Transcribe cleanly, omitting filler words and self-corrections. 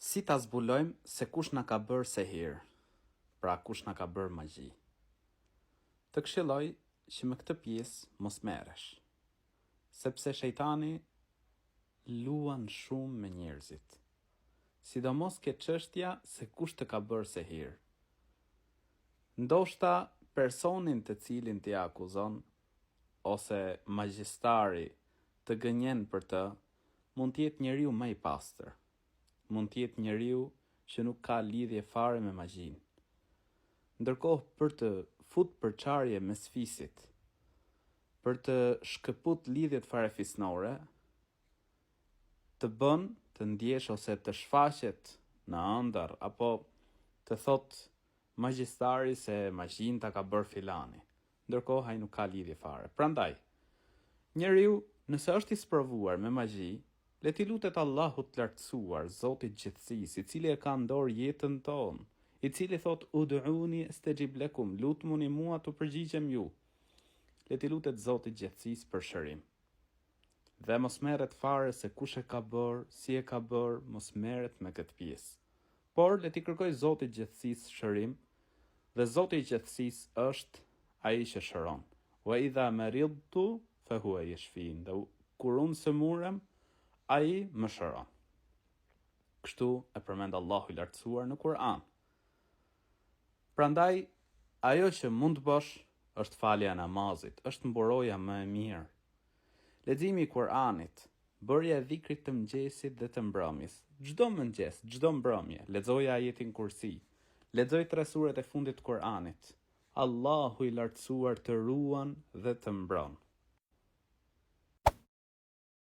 Si ta zbulojmë se kush na ka bërë sehir, pra kush na ka bërë magji? Të këshilloj që me këtë pjesë mos merresh, sepse shejtani luan shumë me njerëzit, sidomos ke çështja se kush të ka bërë sehir. Ndoshta personin të cilin t'i akuzon, ose magjistari të gënjen për të, mund t'jetë njeriu më i pastër. Mund t'jetë njeriu që nuk ka lidhje fare me magjin. Ndërkohë për të fut përçarje mes fisit, për të shkëput lidhjet farefisnore, të bën të ndjesh ose të shfaqet në ëndër, apo të thot magjistari se magjin ta ka bërë filani, ndërkohë ai nuk ka lidhje fare. Prandaj, njeriu nëse është i sprovuar me magji, le t'i lutet Allahut lartësuar, Zotit gjithësisë, i cili e ka në dorë jetën tonë, i cili thot ud'uni astajib lakum, lutmuni mua të përgjigjem ju. Le t'i lutet Zotit gjithësisë për shërim. Dhe mos merret fare se kush e ka bërë, si e ka bërë, mos merret me këtë pjesë. Por le t'i kërkoj Zotit gjithësisë shërim, dhe Zoti i gjithësisë është ai që shëron. Wa idha maridtu fa huwa yashfin. Dhe kur unë sëmurem, ai më shëron. Kështu e përmend Allahu i lartësuar në Kur'an. Prandaj, ajo që mund të bësh është falja e namazit, është mburoja më e mirë. Leximi i Kur'anit, bërja e dhikrit të mëngjesit dhe të mbrëmjes. Çdo mëngjes, çdo mbrëmje, lexoja ajetin Kursi. Lexoj 3 suret e fundit të Kur'anit. Allahu i lartësuar të ruan dhe të mbron.